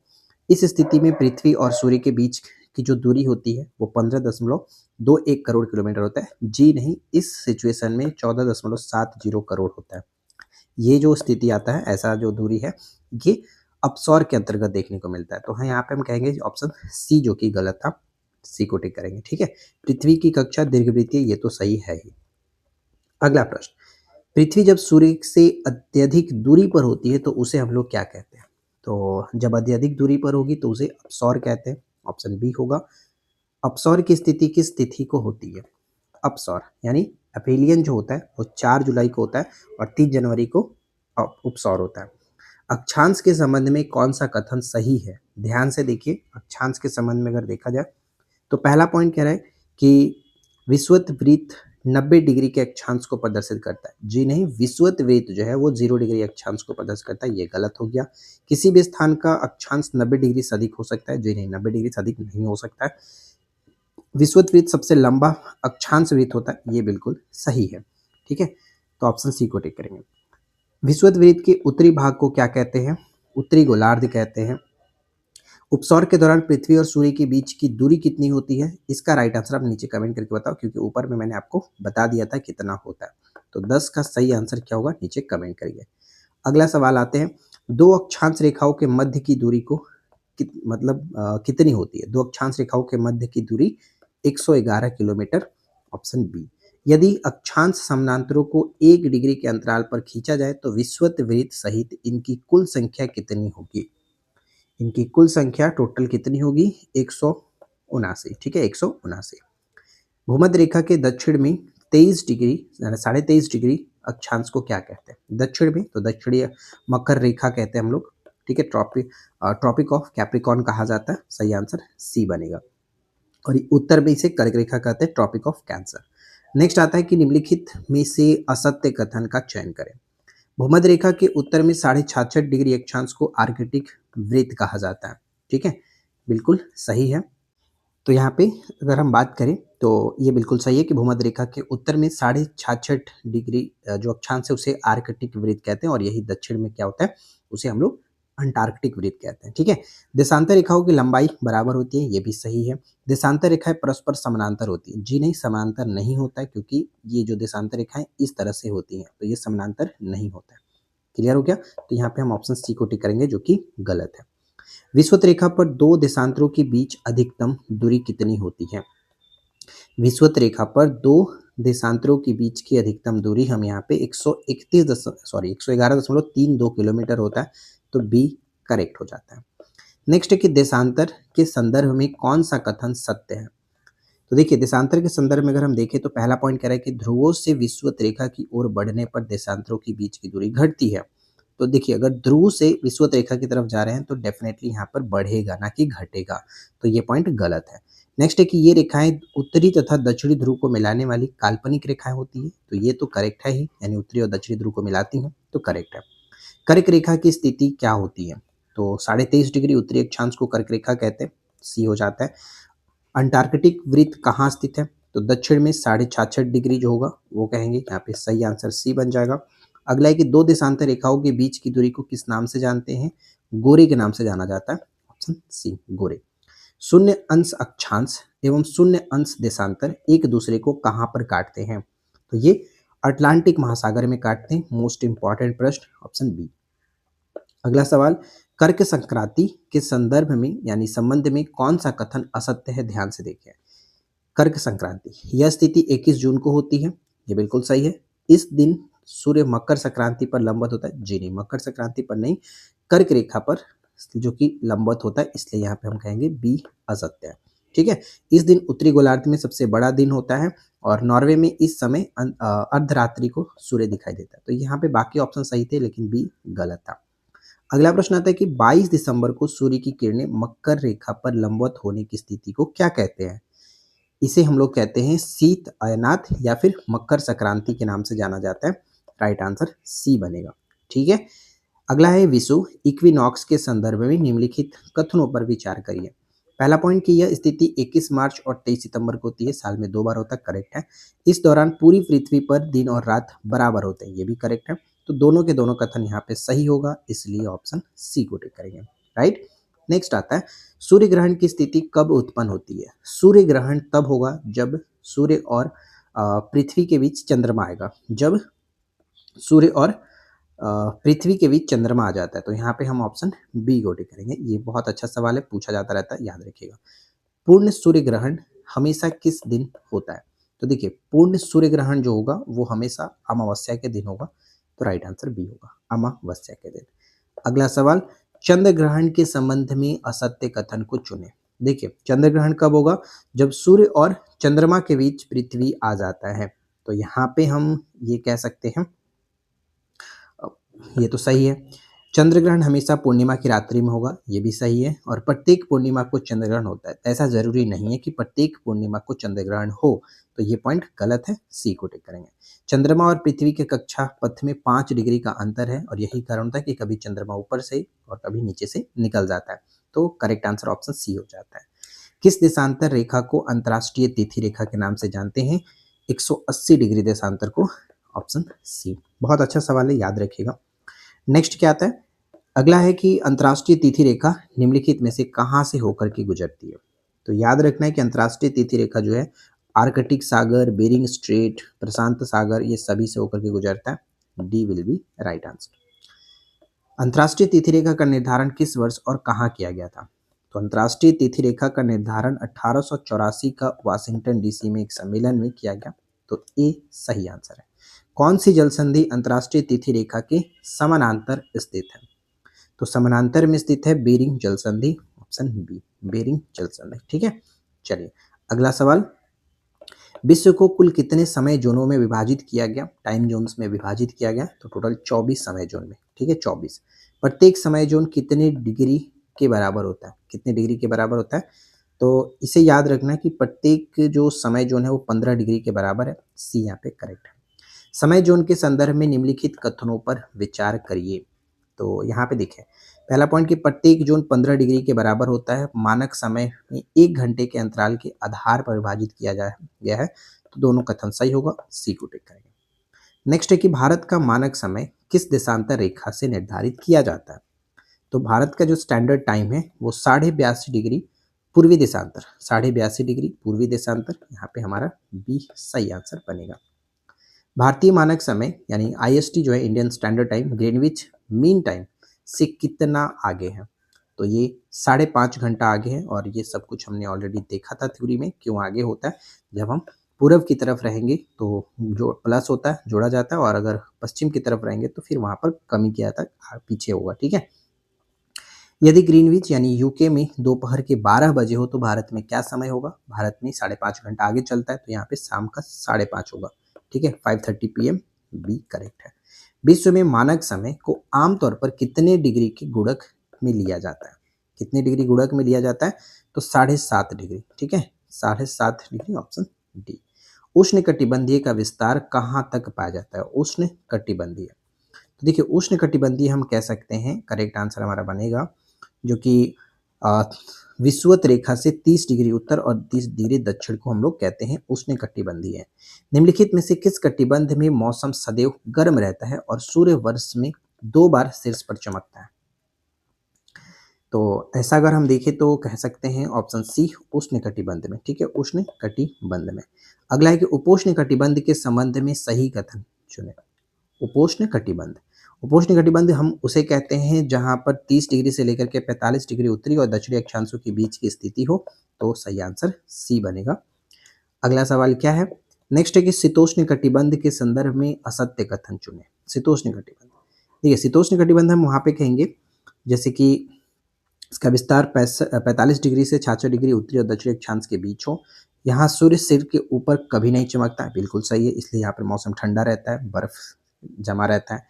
इस स्थिति में पृथ्वी और सूर्य के बीच की जो दूरी होती है वो 15.21 करोड़ किलोमीटर होता है। जी नहीं, इस सिचुएशन में 14.70 करोड़ होता है। ये जो स्थिति आता है, ऐसा जो दूरी है, ये अपसौर के अंतर्गत देखने को मिलता है। तो हाँ, यहाँ पे हम कहेंगे ऑप्शन सी जो कि गलत था, सी को टिक करेंगे। ठीक है, पृथ्वी की कक्षा दीर्घवृत्तीय, ये तो सही है ही। अगला प्रश्न, पृथ्वी जब सूर्य से अत्यधिक दूरी पर होती है तो उसे हम लोग क्या कहते हैं? तो जब अत्यधिक दूरी पर होगी तो उसे अपसौर कहते हैं। ऑप्शन बी होगा। अपसौर की स्थिति किस तिथि को होती है? अपसौर यानी एपेलियन जो होता है वो 4 जुलाई को होता है और 3 जनवरी को उपसौर होता है। अक्षांश के संबंध में कौन सा कथन सही है? ध्यान से देखिए, अक्षांश के संबंध में अगर देखा जाए तो पहला पॉइंट कह रहा है कि विषुवत वृत्त 90 डिग्री के अक्षांश को प्रदर्शित करता है। जी नहीं, विषुवत वृत्त जो है वो 0 डिग्री अक्षांश को प्रदर्शित करता है, ये गलत हो गया। किसी भी स्थान का अक्षांश 90 डिग्री से अधिक हो सकता है। जी नहीं, 90 डिग्री से अधिक नहीं हो सकता है। विषुवत वृत्त सबसे लंबा अक्षांश वृत्त होता है, ये बिल्कुल सही है। ठीक है, तो ऑप्शन सी को टिक करेंगे। विषुवत वृत्त के उत्तरी भाग को क्या कहते हैं? उत्तरी गोलार्ध कहते हैं। उपसौर के दौरान पृथ्वी और सूर्य के बीच की दूरी कितनी होती है? इसका राइट आंसर आप नीचे कमेंट करके बताओ, क्योंकि ऊपर में मैंने आपको बता दिया था कितना होता है। तो 10 का सही आंसर क्या होगा, नीचे कमेंट करिए। अगला सवाल आते हैं, दो अक्षांश रेखाओं के मध्य की दूरी को कितनी होती है? दो अक्षांश रेखाओं के मध्य की दूरी 111 किलोमीटर। Option B. यदि अक्षांश समानांतरों को 1 डिग्री के अंतराल पर खींचा जाए तो विषुवत वृत्त सहित इनकी कुल संख्या कितनी होगी? इनकी कुल संख्या टोटल कितनी होगी? 179। ठीक है, 179। भूमध्य रेखा के दक्षिण में 23 डिग्री यानी 23.5 डिग्री अक्षांश को क्या कहते हैं? दक्षिण में तो दक्षिणीय मकर रेखा कहते हैं हम लोग। ठीक है, ट्रॉपिक ऑफ कैप्रिकॉर्न कहा जाता है। सही आंसर सी बनेगा। और उत्तर में इसे कर्क रेखा कहते हैं, ट्रॉपिक ऑफ कैंसर। नेक्स्ट आता है कि निम्नलिखित में से असत्य कथन का चयन करें। भूमध्य रेखा के उत्तर में 66.5 डिग्री अक्षांश को आर्कटिक वृत्त कहा जाता है। ठीक है, बिल्कुल सही है। तो यहाँ पे अगर हम बात करें तो ये बिल्कुल सही है कि भूमध्य रेखा के उत्तर में 66.5 डिग्री जो अक्षांश है उसे आर्कटिक वृत्त कहते हैं, और यही दक्षिण में क्या होता है, उसे हम लोग अंटार्कटिक वृत्त कहते हैं। ठीक है, देशांतर रेखाओं की लंबाई बराबर होती है, ये भी सही है। देशांतर रेखाएं परस्पर समानांतर होती है। जी नहीं, समानांतर नहीं होता है, क्योंकि ये जो देशांतर रेखाएं इस तरह से होती हैं, तो ये समानांतर नहीं होता है। क्लियर हो गया? तो यहाँ पे हम ऑप्शन सी को टिक करेंगे, जो कि गलत है। विषुवत रेखा पर दो देशांतरों के बीच अधिकतम दूरी कितनी होती है? विषुवत रेखा पर दो देशांतरों के बीच की अधिकतम दूरी हम यहाँ पे 111.32 किलोमीटर होता है, तो बी करेक्ट हो जाता है। नेक्स्ट है कि देशांतर के संदर्भ में कौन सा कथन सत्य है? तो देखिए, देशांतर के संदर्भ में अगर हम देखें तो पहला पॉइंट कह रहा है कि ध्रुवों से विषुवत रेखा की ओर बढ़ने पर देशांतरों के बीच की दूरी घटती है। तो देखिए, अगर ध्रुव से विषुवत रेखा की तरफ जा रहे हैं तो डेफिनेटली यहाँ पर बढ़ेगा, ना कि घटेगा। तो ये पॉइंट गलत है। नेक्स्ट है कि ये रेखाएं उत्तरी तथा दक्षिणी ध्रुव को मिलाने वाली काल्पनिक रेखाएं होती है, तो ये तो करेक्ट है ही, यानी उत्तरी और दक्षिणी ध्रुव को मिलाती हैं, तो करेक्ट है। कर्क रेखा की स्थिति क्या होती है? तो 23.5 डिग्री उत्तरी अक्षांश को कर्क रेखा कहते हैं, सी हो जाता है। अंटार्कटिक वृत्त कहाँ स्थित है? तो दक्षिण में 66.5 डिग्री जो होगा वो कहेंगे, यहाँ पे सही आंसर सी बन जाएगा। अगला है कि दो देशांतर रेखाओं के बीच की दूरी को किस नाम से जानते हैं? गोरे के नाम से जाना जाता है। ऑप्शन सी, गोरे। शून्य अंश अक्षांश एवं शून्य अंश देशांतर एक दूसरे को कहाँ पर काटते हैं? तो ये अटलांटिक महासागर में काटते हैं। मोस्ट इंपॉर्टेंट प्रश्न, ऑप्शन बी। अगला सवाल, कर्क संक्रांति के संदर्भ में यानी संबंध में कौन सा कथन असत्य है, ध्यान से देखिए। कर्क संक्रांति, यह स्थिति 21 जून को होती है, ये बिल्कुल सही है। इस दिन सूर्य मकर संक्रांति पर लंबवत होता है, जी नहीं, मकर संक्रांति पर नहीं, कर्क रेखा पर जो कि लंबवत होता है, इसलिए यहाँ पे हम कहेंगे बी असत्य है। ठीक है। इस दिन उत्तरी गोलार्ध में सबसे बड़ा दिन होता है और नॉर्वे में इस समय अर्धरात्रि को सूर्य दिखाई देता है। तो यहाँ पे बाकी ऑप्शन सही थे लेकिन बी गलत था। अगला प्रश्न आता है कि 22 दिसंबर को सूर्य की किरणें मकर रेखा पर लंबवत होने की स्थिति को क्या कहते हैं? इसे हम लोग कहते हैं शीत अयनात या फिर मकर संक्रांति के नाम से जाना जाता है। राइट आंसर सी बनेगा। ठीक है। अगला है विषुव इक्विनॉक्स के संदर्भ में निम्नलिखित कथनों पर विचार करिए। पहला पॉइंट कि यह स्थिति 21 मार्च और 23 सितंबर को होती है, साल में 2 बार होता है, करेक्ट है। इस दौरान पूरी पृथ्वी पर दिन और रात बराबर होते हैं, ये भी करेक्ट है। तो दोनों के दोनों कथन यहाँ पे सही होगा, इसलिए ऑप्शन सी को टिक करेंगे। राइट। नेक्स्ट आता है सूर्य ग्रहण की स्थिति कब उत्पन्न होती है? सूर्य ग्रहण तब होगा जब सूर्य और पृथ्वी के बीच चंद्रमा आएगा, जब सूर्य और पृथ्वी के बीच चंद्रमा आ जाता है। तो यहाँ पे हम ऑप्शन बी को टिक करेंगे। ये बहुत अच्छा सवाल है, पूछा जाता रहता है, याद रखिएगा। पूर्ण सूर्य ग्रहण हमेशा किस दिन होता है? तो देखिए, पूर्ण सूर्य ग्रहण जो होगा वो हमेशा अमावस्या के दिन होगा, तो राइट आंसर बी होगा, अमावस्या के दिन। अगला सवाल, चंद्र ग्रहण के संबंध में असत्य कथन को चुने। देखिए, चंद्र ग्रहण कब होगा? जब सूर्य और चंद्रमा के बीच पृथ्वी आ जाता है। तो यहाँ पे हम ये कह सकते हैं, ये तो सही है, चंद्र ग्रहण हमेशा पूर्णिमा की रात्रि में होगा, ये भी सही है। और प्रत्येक पूर्णिमा को चंद्र ग्रहण होता है, ऐसा जरूरी नहीं है कि प्रत्येक पूर्णिमा को चंद्र ग्रहण हो, तो ये पॉइंट गलत है, सी को टिक करेंगे। चंद्रमा और पृथ्वी के कक्षा पथ में 5 डिग्री का अंतर है और यही कारण होता है कि कभी चंद्रमा ऊपर से और कभी नीचे से निकल जाता है। तो करेक्ट आंसर ऑप्शन सी हो जाता है। किस देशांतर रेखा को अंतर्राष्ट्रीय तिथि रेखा के नाम से जानते हैं? 180 डिग्री देशांतर को, ऑप्शन सी। बहुत अच्छा सवाल है, याद रखिएगा। नेक्स्ट क्या आता है? अगला है कि अंतर्राष्ट्रीय तिथि रेखा निम्नलिखित में से कहाँ से होकर के गुजरती है? तो याद रखना है कि अंतर्राष्ट्रीय तिथि रेखा जो है आर्कटिक सागर, बेरिंग स्ट्रेट, प्रशांत सागर, ये सभी से होकर के गुजरता है। D will be right answer. अंतर्राष्ट्रीय तिथि रेखा का निर्धारण किस वर्ष और कहाँ किया गया था? तो अंतर्राष्ट्रीय तिथि रेखा का निर्धारण 1884 का वाशिंगटन डीसी में एक सम्मेलन में किया गया। तो ए सही आंसर है। कौन सी जल संधि अंतर्राष्ट्रीय तिथि रेखा के समानांतर स्थित है? तो समानांतर में स्थित है बेरिंग जल संधि, ऑप्शन बी, बेरिंग जल संधि। ठीक है। चलिए अगला सवाल, विश्व को कुल कितने समय जोनों में विभाजित किया गया? टाइम जोन्स में विभाजित किया गया, तो टोटल 24 समय जोन में। ठीक है, 24। प्रत्येक समय जोन कितने डिग्री के बराबर होता है? कितने डिग्री के बराबर होता है? तो इसे याद रखना कि प्रत्येक जो समय जोन है वो 15 डिग्री के बराबर है। सी यहाँ पे करेक्ट है। समय जोन के संदर्भ में निम्नलिखित कथनों पर विचार करिए। तो यहाँ पे देखें, पहला पॉइंट कि प्रत्येक जोन 15 डिग्री के बराबर होता है, मानक समय में 1 घंटे के अंतराल के आधार पर विभाजित किया गया है। तो दोनों कथन सही होगा, सी को टिक करेंगे। नेक्स्ट है कि भारत का मानक समय किस देशांतर रेखा से निर्धारित किया जाता है? तो भारत का जो स्टैंडर्ड टाइम है वो 82.5 डिग्री पूर्वी देशांतर, 82.5 डिग्री पूर्वी देशांतर, यहाँ पे हमारा बी सही आंसर बनेगा। भारतीय मानक समय यानी आईएसटी जो है, Indian standard time, Greenwich mean time से कितना आगे है? तो ये 5.5 घंटा आगे है और ये सब कुछ हमने ऑलरेडी देखा था थ्योरी में, क्यों आगे होता है। जब हम पूर्व की तरफ रहेंगे तो जो प्लस होता है जोड़ा जाता है, और अगर पश्चिम की तरफ रहेंगे तो फिर वहाँ पर कमी किया जाता है, पीछे होगा। ठीक है। यदि ग्रीनविच यानी यूके में दोपहर के 12 बजे हो तो भारत में क्या समय होगा? भारत में 5.5 घंटा आगे चलता है, तो यहाँ पे शाम का 5:30 होगा। ठीक है, 5:30 PM, बी करेक्ट है। विश्व में मानक समय को आमतौर पर कितने डिग्री के गुणक में लिया जाता है? कितने डिग्री गुणक में लिया जाता है? तो 7.5 डिग्री। ठीक है, 7.5 डिग्री, ऑप्शन डी। उष्ण कटिबंधीय का विस्तार कहाँ तक पाया जाता है? उष्ण कटिबंधीय, तो देखिए उष्ण कटिबंधीय हम कह सकते हैं, करेक्ट आंसर हमारा बनेगा जो कि विषुवत रेखा से 30 डिग्री उत्तर और 30 डिग्री दक्षिण को हम लोग कहते हैं उष्ण कटिबंधीय है। निम्नलिखित में से किस कटिबंध में मौसम सदैव गर्म रहता है और सूर्य वर्ष में 2 बार शीर्ष पर चमकता है? तो ऐसा अगर हम देखें तो कह सकते हैं ऑप्शन सी, उष्ण कटिबंध में। ठीक है, उष्ण कटिबंध में। अगला है कि उपोष्ण कटिबंध के संबंध में सही कथन चुने। उपोष्ण कटिबंध, उपोष्ण कटिबंध हम उसे कहते हैं जहाँ पर 30 डिग्री से लेकर के 45 डिग्री उत्तरी और दक्षिणी अक्षांशों के बीच की स्थिति हो, तो सही आंसर सी बनेगा। अगला सवाल क्या है? नेक्स्ट है कि शीतोष्ण कटिबंध के संदर्भ में असत्य कथन चुनें। शीतोष्ण कटिबंध, देखिए शीतोष्ण कटिबंध हम वहाँ पे कहेंगे जैसे कि इसका विस्तार 45 डिग्री से 66 डिग्री उत्तरी और दक्षिणी अक्षांश के बीच हो। यहाँ सूर्य सिर के ऊपर कभी नहीं चमकता है, बिल्कुल सही है, इसलिए यहाँ पर मौसम ठंडा रहता है, बर्फ जमा रहता है।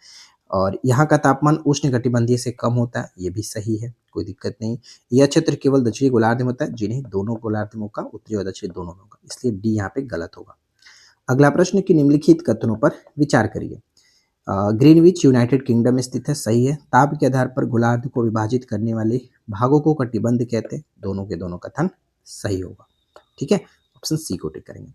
और यहाँ का तापमान उष्णकटिबंधीय से कम होता है, ये भी सही है, कोई दिक्कत नहीं। यह क्षेत्र केवल दक्षिणी गोलार्ध में होता है, जिन्हें दोनों गोलार्ध में होगा, उत्तरी और दक्षिणी दोनों में होगा, इसलिए डी यहाँ पे गलत होगा। अगला प्रश्न कि निम्नलिखित कथनों पर विचार करिए। ग्रीनविच यूनाइटेड किंगडम में स्थित है, सही है। ताप के आधार पर गोलार्ध को विभाजित करने वाले भागों को कटिबंध कहते हैं, दोनों के दोनों कथन सही होगा। ठीक है, ऑप्शन सी को टिक करेंगे।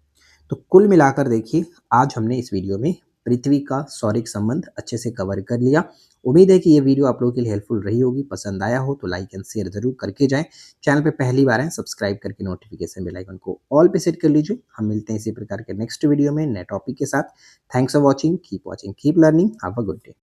तो कुल मिलाकर देखिए, आज हमने इस वीडियो में पृथ्वी का सौरिक संबंध अच्छे से कवर कर लिया। उम्मीद है कि ये वीडियो आप लोगों के लिए हेल्पफुल रही होगी। पसंद आया हो तो लाइक एंड शेयर जरूर करके जाएं। चैनल पे पहली बार हैं, सब्सक्राइब करके नोटिफिकेशन बेल आइकन को ऑल पे सेट कर लीजिए। हम मिलते हैं इसी प्रकार के नेक्स्ट वीडियो में नए टॉपिक के साथ। Thanks for watching, keep learning, have a good day.